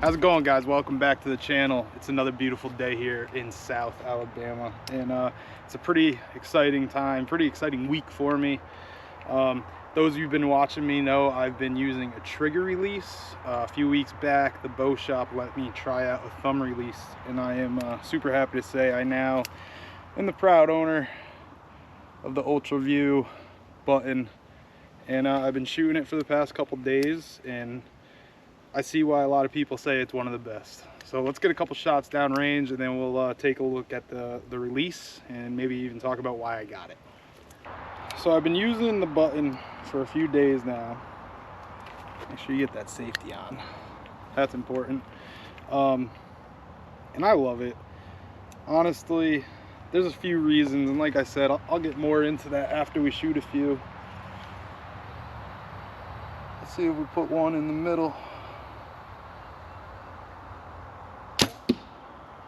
How's it going, guys? Welcome back to the channel. It's another beautiful day here in South Alabama, and it's a pretty exciting time, pretty exciting week for me. Those of you who've been watching me know I've been using a trigger release. A few weeks back, the bow shop let me try out a thumb release, and I am super happy to say I now am the proud owner of the Ultraview button, and I've been shooting it for the past couple days, and I see why a lot of people say it's one of the best. So let's get a couple shots downrange, and then we'll take a look at the release and maybe even talk about why I got it. So I've been using the button for a few days now. Make sure you get that safety on. That's important. And I love it. Honestly, there's a few reasons, and like I said, I'll get more into that after we shoot a few. Let's see if we put one in the middle.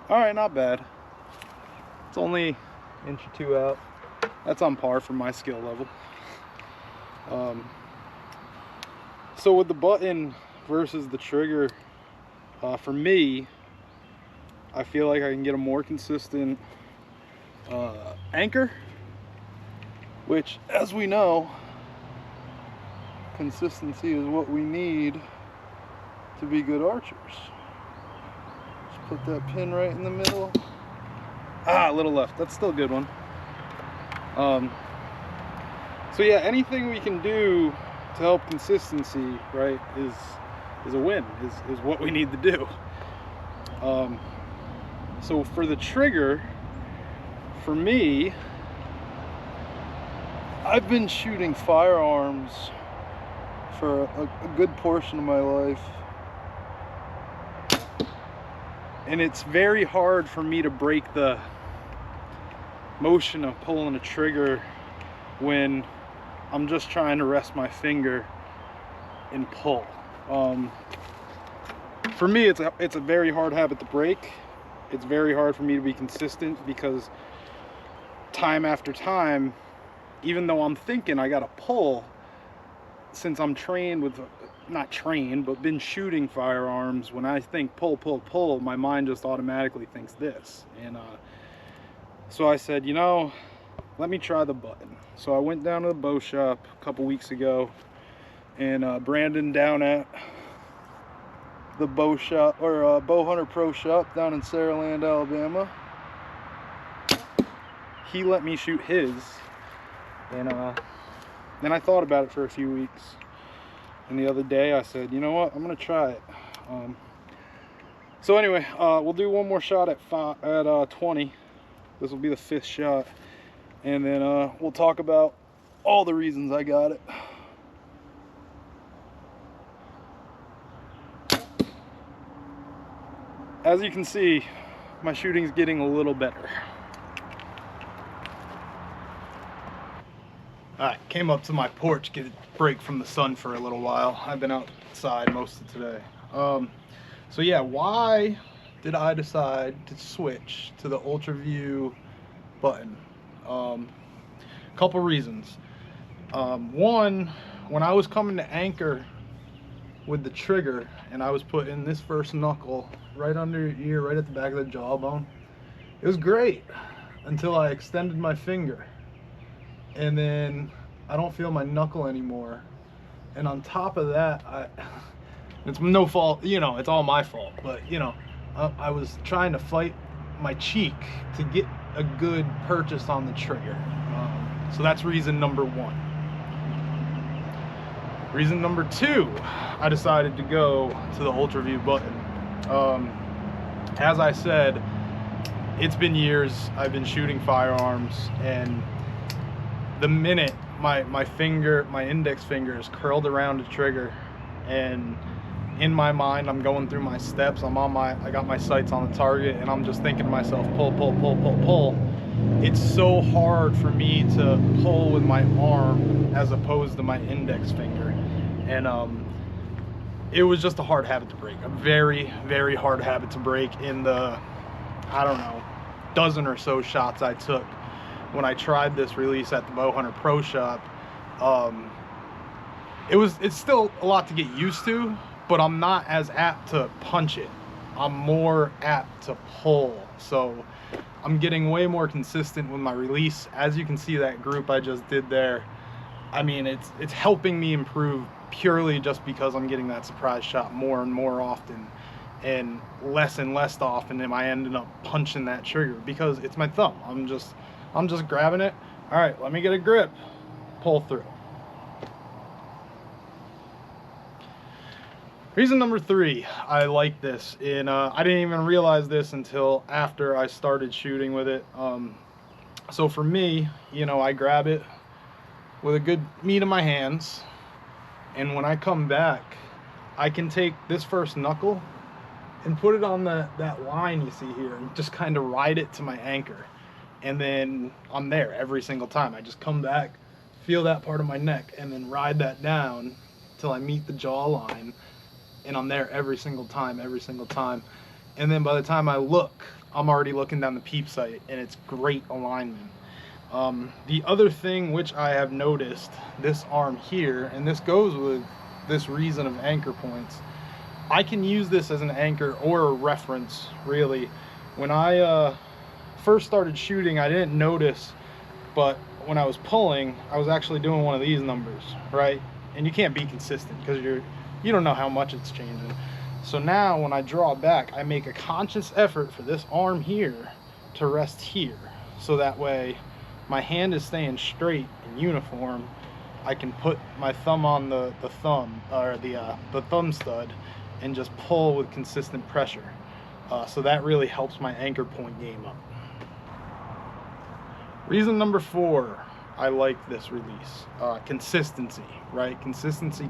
All right, not bad. It's only an inch or two out. That's on par for my skill level. So with the button versus the trigger, for me, I feel like I can get a more consistent anchor, which, as we know, consistency is what we need to be good archers. Just put that pin right in the middle. A little left. That's still a good one. So yeah, anything we can do to help consistency, right, is a win, is what we need to do. So for the trigger, for me, I've been shooting firearms for a good portion of my life, and it's very hard for me to break the motion of pulling a trigger when I'm just trying to rest my finger and pull. For me, it's a very hard habit to break. It's very hard for me to be consistent, because time after time, even though I'm thinking I gotta pull, since I'm trained with, not trained, but been shooting firearms, when I think pull, pull, pull, my mind just automatically thinks this. And so I said, you know, let me try the button. So I went down to the bow shop a couple weeks ago, and Brandon down at the bow shop, or Bow Hunter Pro Shop down in Saraland, Alabama, he let me shoot his, and then I thought about it for a few weeks, and the other day I said, you know what, I'm gonna try it. So anyway, we'll do one more shot at 20. This will be the 5th shot, and then we'll talk about all the reasons I got it. As you can see, my shooting's getting a little better. Alright, came up to my porch, get a break from the sun for a little while. I've been outside most of today. So yeah, why did I decide to switch to the Ultraview button? Couple reasons. One, when I was coming to anchor with the trigger, and I was putting this first knuckle right under your ear, right at the back of the jawbone, it was great until I extended my finger, and then I don't feel my knuckle anymore. And on top of that, it's no fault, you know, it's all my fault, but you know, I was trying to fight my cheek to get a good purchase on the trigger. So that's reason number one. Reason number two, I decided to go to the Ultraview button. As I said, it's been years I've been shooting firearms, and the minute my index finger is curled around the trigger, and in my mind I'm going through my steps, I got my sights on the target, and I'm just thinking to myself, pull, pull, pull, pull, pull. It's so hard for me to pull with my arm as opposed to my index finger, and it was just a hard habit to break. A very, very hard habit to break in the, I don't know, dozen or so shots I took when I tried this release at the Bow Hunter Pro Shop. It's still a lot to get used to, but I'm not as apt to punch it. I'm more apt to pull. So I'm getting way more consistent with my release. As you can see, that group I just did there, I mean, it's helping me improve purely just because I'm getting that surprise shot more and more often, and less often am I ending up punching that trigger because it's my thumb. I'm just grabbing it. All right, let me get a grip, pull through. Reason number 3, I like this, and I didn't even realize this until after I started shooting with it. So for me, you know, I grab it with a good meat in my hands, and when I come back, I can take this first knuckle and put it on that line you see here, and just kind of ride it to my anchor, and then I'm there every single time. I just come back, feel that part of my neck, and then ride that down till I meet the jawline. And I'm there every single time. And then by the time I look, I'm already looking down the peep sight, and it's great alignment. The other thing which I have noticed, this arm here, and this goes with this reason of anchor points, I can use this as an anchor or a reference, really. When I first started shooting, I didn't notice, but when I was pulling, I was actually doing one of these numbers, right? And you can't be consistent because you don't know how much it's changing. So now when I draw back, I make a conscious effort for this arm here to rest here, so that way my hand is staying straight and uniform. I can put my thumb on the thumb, or the thumb stud, and just pull with consistent pressure. So that really helps my anchor point game up. Reason number 4, I like this release. Consistency, right? Consistency.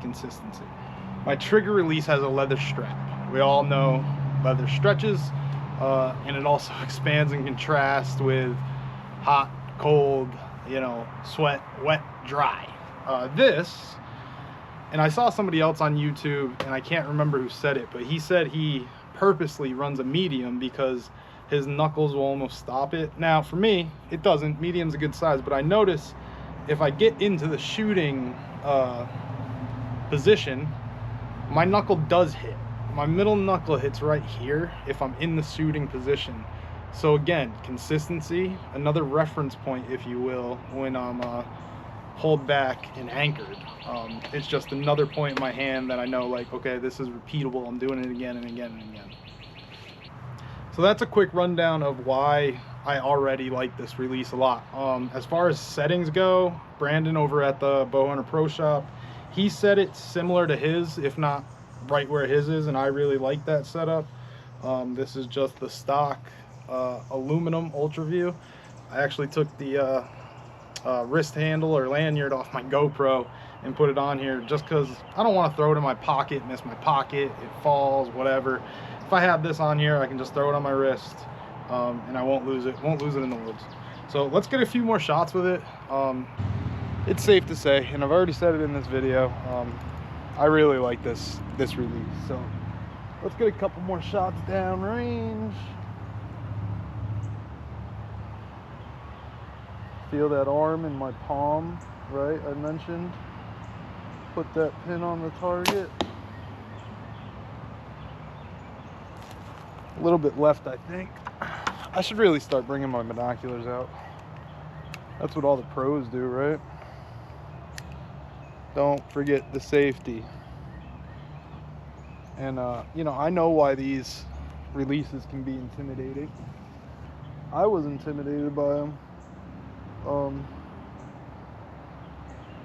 My trigger release has a leather strap. We all know leather stretches, and it also expands and contrasts with hot, cold, you know, sweat, wet, dry. This, and I saw somebody else on YouTube, and I can't remember who said it, but he said he purposely runs a medium because his knuckles will almost stop it. Now, for me, it doesn't. Medium's a good size, but I notice if I get into the shooting position, my knuckle does hit. My middle knuckle hits right here if I'm in the shooting position. So again, consistency, another reference point, if you will, when I'm pulled back and anchored. It's just another point in my hand that I know, like, okay, this is repeatable. I'm doing it again and again and again. So that's a quick rundown of why I already like this release a lot. As far as settings go, Brandon over at the Bowhunter Pro Shop, he said it's similar to his, if not right where his is, and I really like that setup. This is just the stock aluminum Ultraview. I actually took the wrist handle or lanyard off my GoPro and put it on here just because I don't want to throw it in my pocket, miss my pocket, it falls, whatever. If I have this on here, I can just throw it on my wrist, and I won't lose it in the woods. So let's get a few more shots with it. It's safe to say, and I've already said it in this video, I really like this release. So let's get a couple more shots down range. Feel that arm in my palm, right? I mentioned. Put that pin on the target. A little bit left, I think. I should really start bringing my binoculars out. That's what all the pros do, right? Don't forget the safety. And you know, I know why these releases can be intimidating. I was intimidated by them.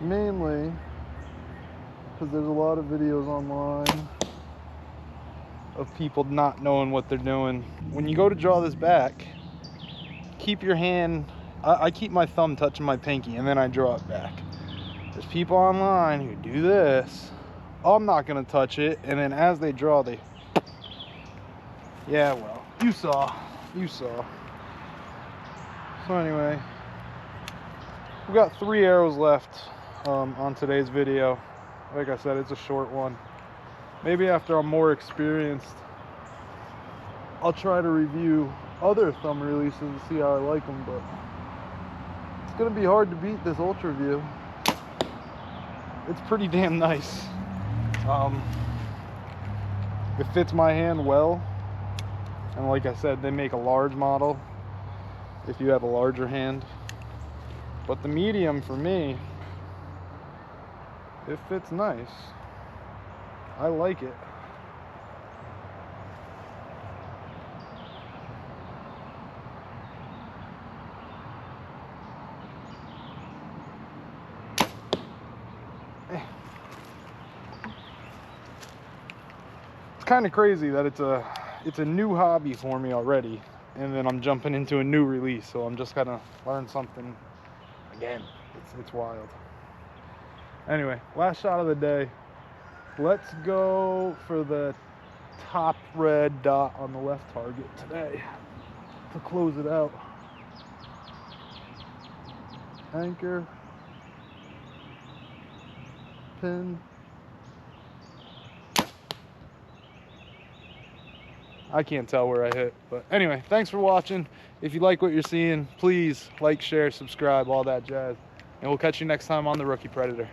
Mainly because there's a lot of videos online of people not knowing what they're doing. When you go to draw this back, keep your hand, I keep my thumb touching my pinky and then I draw it back. There's people online who do this. Oh, I'm not gonna touch it, and then as they draw, they, yeah, well, you saw. So anyway, we got 3 arrows left on today's video. Like I said, it's a short one. Maybe after I'm more experienced, I'll try to review other thumb releases and see how I like them, but it's gonna be hard to beat this Ultraview. It's pretty damn nice. It fits my hand well, and like I said, they make a large model if you have a larger hand, but the medium for me, it fits nice. I like it. It's kind of crazy that it's a new hobby for me already, and then I'm jumping into a new release, so I'm just gonna learn something again. It's wild. Anyway, last shot of the day. Let's go for the top red dot on the left target today to close it out. Anchor, pin. I can't tell where I hit, but anyway, thanks for watching. If you like what you're seeing, please like, share, subscribe, all that jazz, and we'll catch you next time on the Rookie Predator.